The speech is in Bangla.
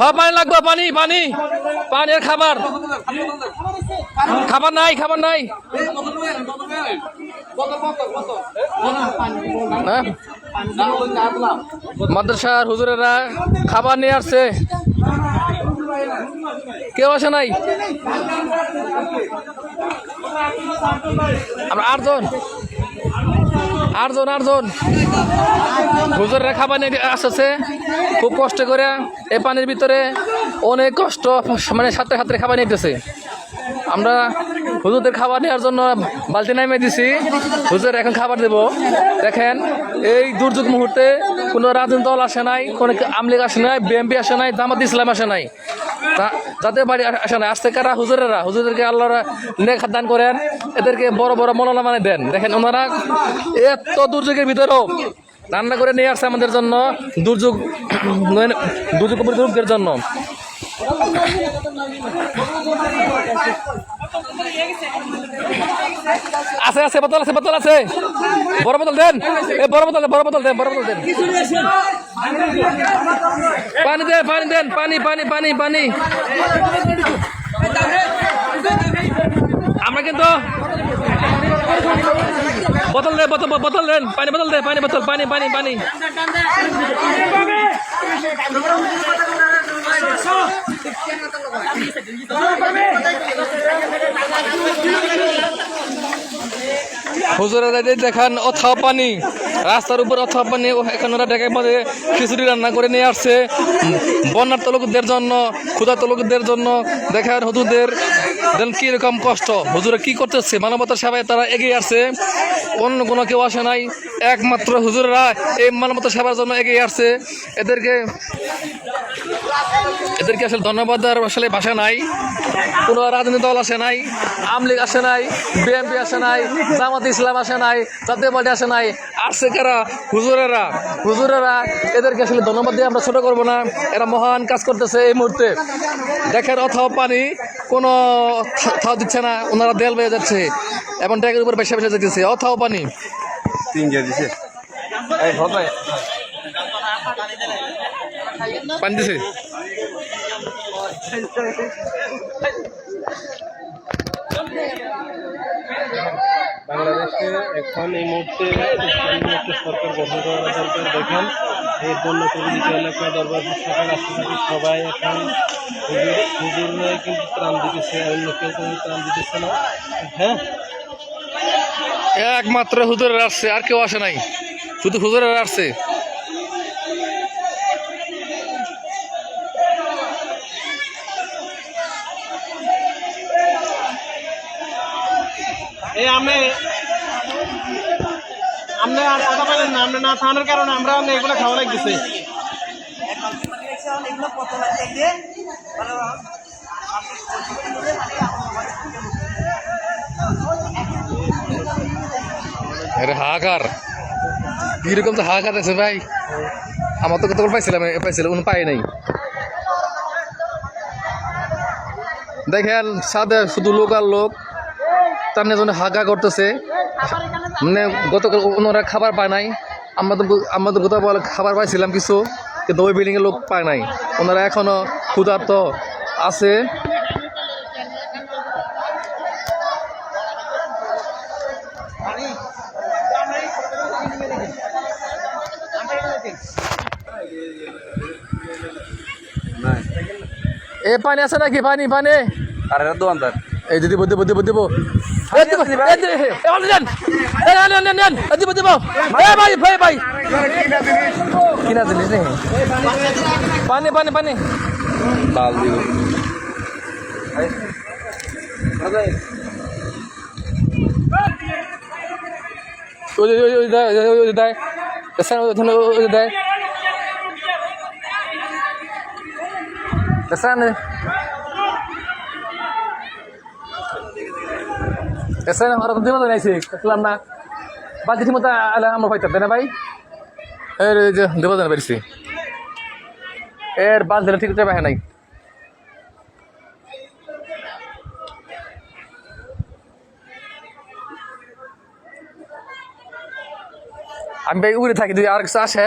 হ্যাঁ পানি লাগবে, পানি পানি পানির খাবার খাবার নাই, খাবার নাই। মাদ্রাসার হুজুরেরা খাবার নিয়ে আসছে, কেউ আসে নাই। আমরা আটজন হুজুরেরা খাবার নিয়ে আসছে খুব কষ্ট করে। এই পানির ভিতরে অনেক কষ্ট, মানে সাথে সাথে খাবার নিতেছে। আমরা হুজুরদের খাবার নেওয়ার জন্য বালতি নামিয়ে দিছি, হুজুর এখন খাবার দেব। দেখেন এই দুর্যোগ মুহূর্তে কোনো রাজনৈতিক দল আসে নাই, কোনো আমলিগ আসে নাই, বিএনপি আসে নাই, জামাত ইসলাম আসে নাই, যাদের বাড়ি আসে নাই। আসতে কারা? হুজুরদেরকে আল্লাহরা নেক দান করেন, এদেরকে বড় বড় মৌলানা মানে দেন। দেখেন ওনারা এত দুর্যোগের ভিতরেও রান্না করে নিয়ে আসছে আমাদের জন্য, দুর্যোগ দুর্যোগের জন্য। আছে আছে বোতল আছে, বোতল আছে, বড় বোতল দেন, বড় বোতল দেন, পানি দেন, পানি দেন, পানি পানি পানি পানি। আমরা কিন্তু বোতল দেন, বোতল দেন, পানি বোতল দেন, পানি বোতল, পানি পানি পানি। হুজুরা দেখান অথাও পানি, রাস্তার উপর অথাও পানি। এখন ওরা ডেকের মধ্যে খিচুড়ি রান্না করে নিয়ে আসছে বন্যার্ত লোকদের জন্য, ক্ষুধার্ত লোকদের জন্য। দেখেন হুজুরদের কি রকম কষ্ট, হুজুরা কি করতেছে, মানবতার সেবায় তারা এগিয়ে আসছে। অন্য কোনো কেউ আসে নাই, একমাত্র হুজুররা এই মানবতার সেবার জন্য এগিয়ে আসছে। এদেরকে আসলে ধন্যবাদ দেওয়ার আসলে ভাষা নাই। কোনো রাজনৈতিক দল আসে নাই, আমলিগ আসে নাই, বিএনপি আসে নাই, জামাত ইসলাম আসে নাই, জাতীয় পার্টি আসে নাই। আসছে কারা? হুজুরেরা। এদেরকে আসলে ধন্যবাদ দিয়ে আমরা ছোট করবো না, এরা মহান কাজ করতেছে এই মুহূর্তে। দেখেন অথাও পানি, কোনো থাও দিচ্ছে না, ওনারা দেল বেয়ে যাচ্ছে এবং ট্যাগের উপর বেশি বেশি যেতেছে। অথাও পানি পানি দিছে। বাংলাদেশে এখন এই মুহূর্তে একটা সরকার গঠন করা দরকার। দেখেন এর জন্য প্রতিটি এলাকা দরবার শাখা রাষ্ট্রপতি সবাই এখন হুজুরাই কিন্তু ত্রাণ দিতেছে, অন্য কেউ কোনো ত্রাণ দিতেছে না। হ্যাঁ, একমাত্র হুজুরের আসছে, আর কেউ আসে নাই, শুধু হুজুরের আসছে। এই আপনি আর কথা বলেন না, আপনি না থানার কারণে আমরা এগুলো খাওয়া লাগতেছে। হাহাকার কিরকম তো হাহাকার আছে ভাই। আমার তো কতক্ষণ পাইছিলাম পাই নাই। দেখেন সাদে শুধু লোকাল লোক তার জন্য হাগা করতেছে। মানে গতকাল ওনারা খাবার পায় নাই, আমাদের গতকাল খাবার পাইছিলাম কিছু, কিন্তু ওই বিল্ডিংয়ের লোক পায় নাই। ওনারা এখনো ক্ষুধার্ত আছে। এ পানি আছে নাকি? পানি পানি এই যে দিব দিব দিব দিব ভাই কিনা জিনিস নেই। পানি পানি পানি দেখলাম না বাকি ঠিক মতো আমরা পাইতাম না ভাই। এর যে দেবো জানা পারছি এর বাস দিলে ঠিক পাই নাই। আমি ভাই উড়ে থাকি, যদি আর কিছু আসে